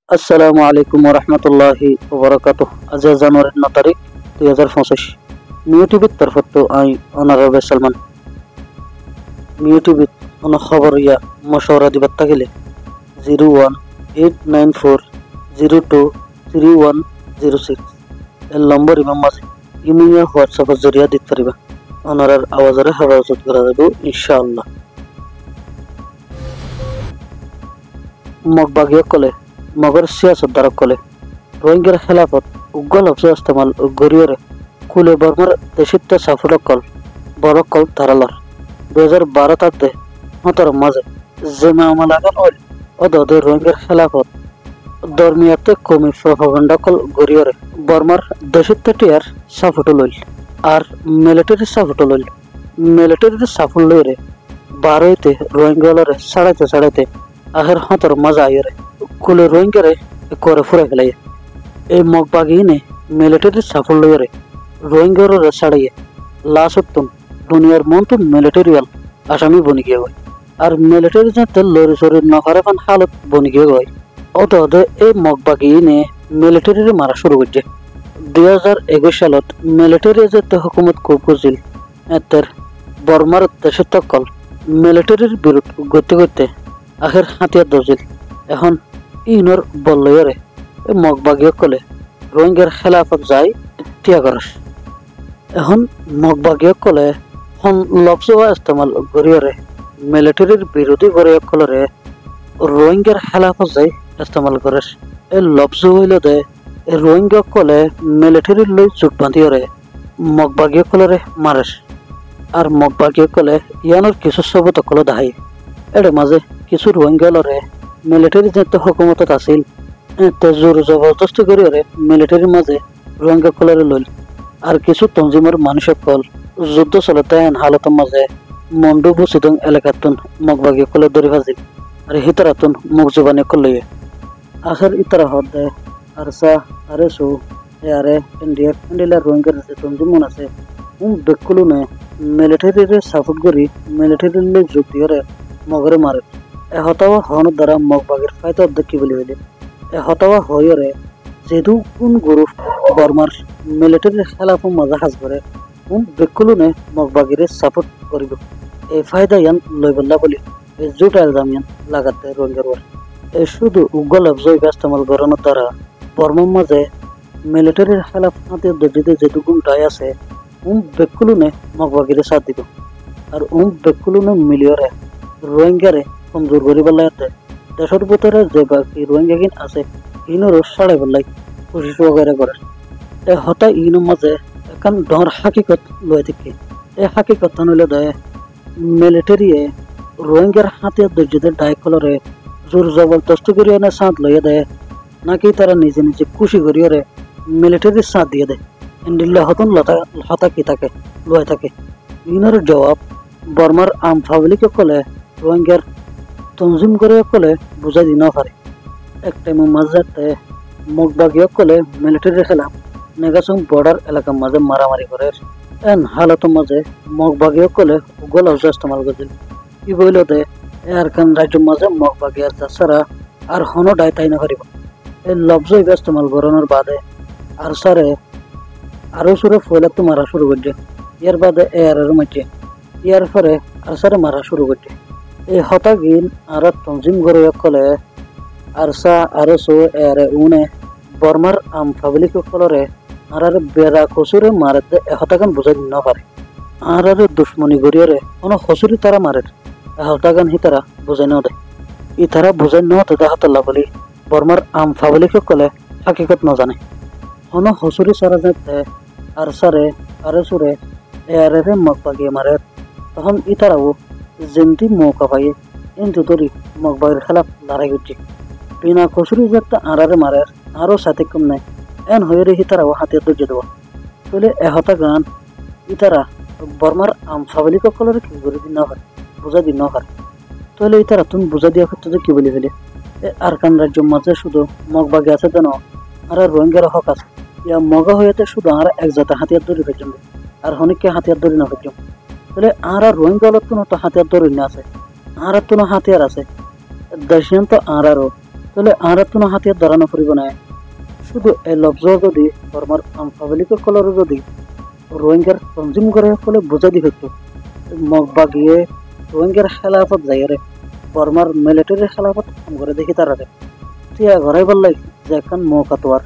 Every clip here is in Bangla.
আসসালামু আলাইকুম ওরহমতুল্লাহি ওবরাকাতুহ। আজ জানুয়ারির 9 তারিখ 2025। মিউ টিভির তরফত আই অনারবে সালমান মিউ টিভিত অন খবর ইয়া মশওয়ারা দিবার থাকিলে 01894023106 এর নম্বর ইমাম মাঝে ইমিয়া হোয়াটসঅ্যাপের জরিয়া দিতে পারিবা। অনারার আওয়াজরে হেফাজত করা যাবে ইনশাআল্লাহ। মগবাগিয়া কলে মগর সিয়াসত দ্বারা কলে রোহিঙ্গার খেলাফত উগ্র লফজ ইস্তেমাল গরিয়রে কুলে বর্মার দেশিত্ব সাফুল কল বড় কল ধারালর 2012 তাতে হতর মাঝে যে মামলাগান ওল অদে রোহিঙ্গার খেলাফত ধর্মীয়তে কমি প্রপাগান্ডা কল গরিয়রে বর্মার দেশিত্ব টিয়ার সাফুট লইল আর মিলিটারি সাফুট লইল মিলিটারির সাফুল লইরে বারোইতে রোহিঙ্গালরে সাড়াইতে আহের হতর মজা আইরে কুলে রোহিঙ্গারে করে ফুরে ফেলাই এই মগবাগিনে মিলিটারি সাফল্য লইরে রোহিঙ্গার ছাড়িয়ে লাসত্তম দুনিয়ার মন্ত্র মিলিটারিয়াল আসামি বনি গিয়ে গয় আর মিলিটারি যাতে লরি সরি নফারেফান হালত বনি গিয়ে গয় অত এই মগবাগিনে মিলিটারির মারা শুরু করছে 2021 সালত মিলিটারি যাতে হুকুমত খুব করছিল এতের বর্মার দেশের তকল মিলিটারির বিরুদ্ধ গতি করতে আখের হাতিয়ার দরজিল এখন ইনর বললয়রে মগবাগিয়ে কলে রোহিঙ্গার খেলাফত যাই ত্যাগরস এখন মগবাগিয়ে কলে হন লফজওয়া ইস্তেমাল গরিয়রে মিলিটারির বিরোধী গরিয় কলরে রোহিঙ্গার খেলাফত যাই ইস্তেমাল করেস এই লফজ হইল দে রোহিঙ্গা কলে মিলিটারির লই জুট বাঁধিয়রে মগবাগিয়ে কলরে মারেস আর মগবাগিয়ে কলে ইয়ানোর কিছু সবত কল দাহাই এর মাঝে কিছু রোহিঙ্গালরে মিলিটারি যেতে হুকুমতত আছিল এতে জোর জবরদস্তি করিয়ারে মিলিটারির মাঝে রোহিঙ্গা কলরে লইল আর কিছু তঞ্জিমের মানুষের কল যুদ্ধ চলতে হালতের মাঝে মন্ডু বুসিদং এলাকাতুন মগবাগি কলে দরি ফাজিল আর হিতারাতুন মুখ জবানি কলইয়ে আখের ইতারা হদ দেয় আর সা আরে সু আরে ইন্ডিয়ার রোহিঙ্গার যে তঞ্জিমন আছে বেকুলুনে মিলিটারির সাপোর্ট করি মিলিটারির লই যোগ দিয়ারে মগরে মারে এ হতাওয়া হওয়ার দ্বারা মগবাগের ফায়দা অধ্যক্ষ বলি হইলে এ হতাওয়া হইরে যেহেতু কোন গ্রুপ বর্মার মিলিটারির খেলাফ মজা হাজ করে বেকুলুনে মগবাগির সাপোর্ট করিব এই ফায়দা ইয়ান লইবল্লা বলি এই জোট এলজাম ইয়ান লাগাতে রোহিঙ্গার ওয়ার এই শুধু উগ্র লফজ ইস্তেমাল করানোর দ্বারা বর্মার মাঝে মিলিটারির খেলাফ হাতের দর্জিতে যেটুকু ডাই আছে বেকুলুনে মগবাগির সাথ দিব আর বেকুলুনে মিলিয়রে রোহিঙ্গারে কমজোর করি বেলাতে দেশের ভিতরে যে বাকি রোহিঙ্গা কিন আছে ইনোর সাড়ে বেলাই কোশিশ বগেরা করে এ হতা ইনোর মাঝে এখন ডর হাকিকত লয়ে থাকে এই হাকিকত নইলে দেয় মিলিটারিয়ে রোহিঙ্গার হাতে দর্জিতে ডাই কলরে জোর জবরদস্তি করিয়ে না সাথ লইয়ে দেয় নাকি তারা নিজে নিজে খুশি করিয়ে মিলিটারির সাথ দিয়ে দেয় ইন্ডিল্লা হতন হতা কি থাকে লয়ে থাকে ইনোর জবাব বর্মার আম পাবলিকে কলে রোহিঙ্গার তঞ্জিম করে কলে বুঝাই দিন পারে এক টাইমের মাঝে মগবাগিয়ে কলে মিলিটারির খেলা নেগাসং বর্ডার এলাকার মাঝে মারামারি করে এন হালতের মাঝে মগবাগিয়ে কলে গোল হাউস ইস্তেমাল করছিল ই বইল দে এরকান রাজ্যের মাঝে মগবাগিয়ার ছাড়া আর হনো ডাই তাই না পারিব এই লফজ ইস্তেমাল করানোর বাদে আর সারে আরো সুরে ফয়লাতে মারা শুরু করছে ইয়ার বাদে এর মাঝে ইয়ার পরে আর সারে মারা শুরু করছে এই হতাগিন আর তঞ্জিম করে কলে আর সা আরে সো এরে উনে বর্মার আম পাবলিক কলরে আর বেড়া খসুরে মারে হতাগান বুঝাই ন পারে আর দুশ্মনী গড়িয়রে কোনো খসুরি তারা মারে হতাগান হি তারা বুঝাই ন দেয় ই তারা বুঝাই ন দেদা হাতল্লা বলি বর্মার আম পাবলিক কলে হাকিকত ন জানে কোনো খসুরি সারা যেতে আর সারে আরে সুরে এরে মগবাগিয়ে মারে তখন ই তারাও যেমতি মৌকা পাইয়ে কিন্তু তরি মগবাগের খেলাফ লড়াই করছে বিনা খসুরি যাতে আড়ারে মারে আরো সাথে কম নাই এন হয়ে রেখে তারাও হাতে ধৈর্য দেব তাহলে এহতা গান ইতারা বর্মার আম ফাবলিক কলরে কি করে দিন না পারে বুঝা দিন না পারে তাহলে ইতারা তুমি বুঝা দিয়া ক্ষেত্রে কি বলি ফেলে আরকান রাজ্য মাঝে শুধু মগবাগে আছে যেন আর রোহিঙ্গার হক আছে ইয়া মগা হয়েতে শুধু আর এক জাতে হাতিয়ার ধরে ফেলছেন আর অনেককে হাতিয়ার ধরে না ফেলছেন তাহলে আর রোহিঙ্গা তো হাতিয়ার ধরে আছে আর তো হাতিয়ার আছে দেশিয়ান তো আরও তাহলে আর কোনো হাতিয়ার ধরানো ফুরিব না শুধু এই লফজ যদি বর্মার পাবলিক কলর যদি রোহিঙ্গার তঞ্জিম করে ফলে বোঝা দি হইতো মগ বাগিয়ে রোহিঙ্গার খেলাফত যাইরে বর্মার মিলিটারির খেলাফত কাম করে দেখি তারা টিয়া ঘরাই বললাই যে এখন মৌকা তোয়ার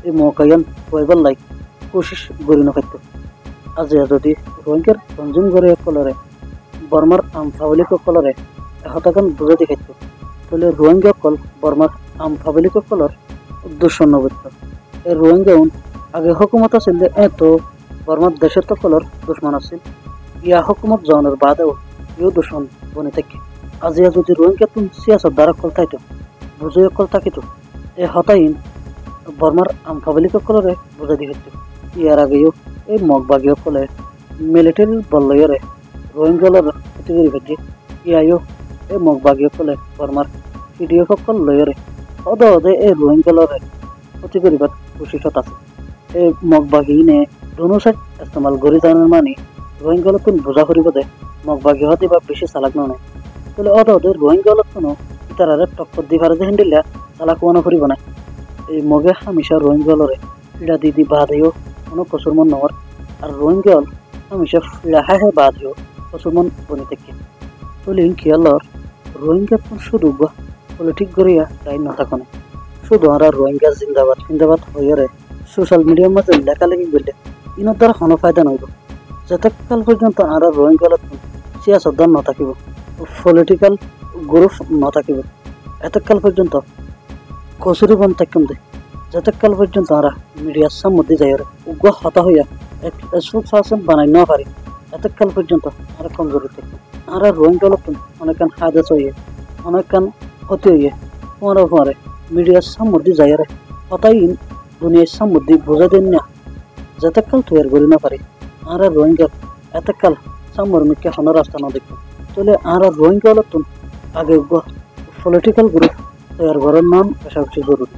এই মৌকায়ান হয়ে বললাই কোশিশ করি নখাইতো আজ যদি রোহিঙ্গার তঞ্জিম করে কলরে বর্মার পাবলিক কলরে হতাকান বুঝে দেখাইতো তাহলে রোহিঙ্গা কল বর্মার পাবলিক কলর উদ্দেশ্য নবত্য এই রোহিঙ্গা আগে হুকুমত আছিল এত বর্মার দেশের তো কলর দুশ্মন আছিল ইয়া হুকুমত জনের বাদেও ইউ দুশ্মন বনে থাকে আজিয়া যদি রোহিঙ্গা তুম সিয়াসত দ্বারা কল থাইতো বুঝে কল থাকিত এই হতাইন বর্মার পাবলিক কলরে বুঝাই দিতে ইয়ার আগেও এই মগবাগীয় কলে মিলিটারি বললয়রে রোহিঙ্গালর ক্ষতিকরি ভেটি ইয়াইও এই মগবাগীয় কলে বর্মার পিডিএফ কল লয়রে অদে অদে এই রোহিঙ্গালরে ক্ষতি করিবার কোশিশত আছে এই মগবাগী নে দুনো সাইড ইস্তেমাল করি জানার মানে রোহিঙ্গালতুন বোঝা করিব দে মগবাগী হতে বা বেশি চালাক নয় তাহলে অদে অদে রোহিঙ্গালতুন ইতারারে টক্কর দি ভারে হেন্ডিলা চালাক মনে করিব না এই মগে হামেশা রোহিঙ্গালরে ফিড়া দিদি বাদেও কোনো কসুর মন নহর আর রোহিঙ্গাল হামেশা ফিড়া হাহে বাদেও কসুর মন বনে থাকে তাহলে খেয়ালর রোহিঙ্গা শুধু পলিটিক করিয়া তাই নথাকনে শুধু আমরা রোহিঙ্গা জিন্দাবাদ জিন্দাবাদ হইয়ারে সোশ্যাল মিডিয়ার মাঝে লেখালেখি করলে ইনোর দ্বারা কোনো ফায়দা নইব যতকাল পর্যন্ত আমরা রোহিঙ্গা সিয়াসত দল নথাকিব পলিটিক্যাল গ্রুপ নথাকিব এতকাল পর্যন্ত কচুরি বন থাকম দে যতকাল পর্যন্ত আমরা মিডিয়ার সম্মতি যাইরে উগ্র হতা হইয়া এক শাসন বানাই না পারি এতকাল পর্যন্ত আমরা কমজোরি থাকবো আমরা রোহিঙ্গা অনেকখান হাদেশ হইয়ে অনেকখান ক্ষতি হইয়ে পরে পরে মিডিয়ার সম্মতি যাইরে হতাই দুনিয়ার সম্মতি বোঝা দেন না যতকাল তৈরি করি না পারি আমরা রোহিঙ্গা এতকাল সামর্মিককে কোনো রাস্তা না দেখবো তাহলে আমরা রোহিঙ্গা আগে পলিটিক্যাল গ্রুপ তৈরি করার নাম পেশাবেশি জরুরি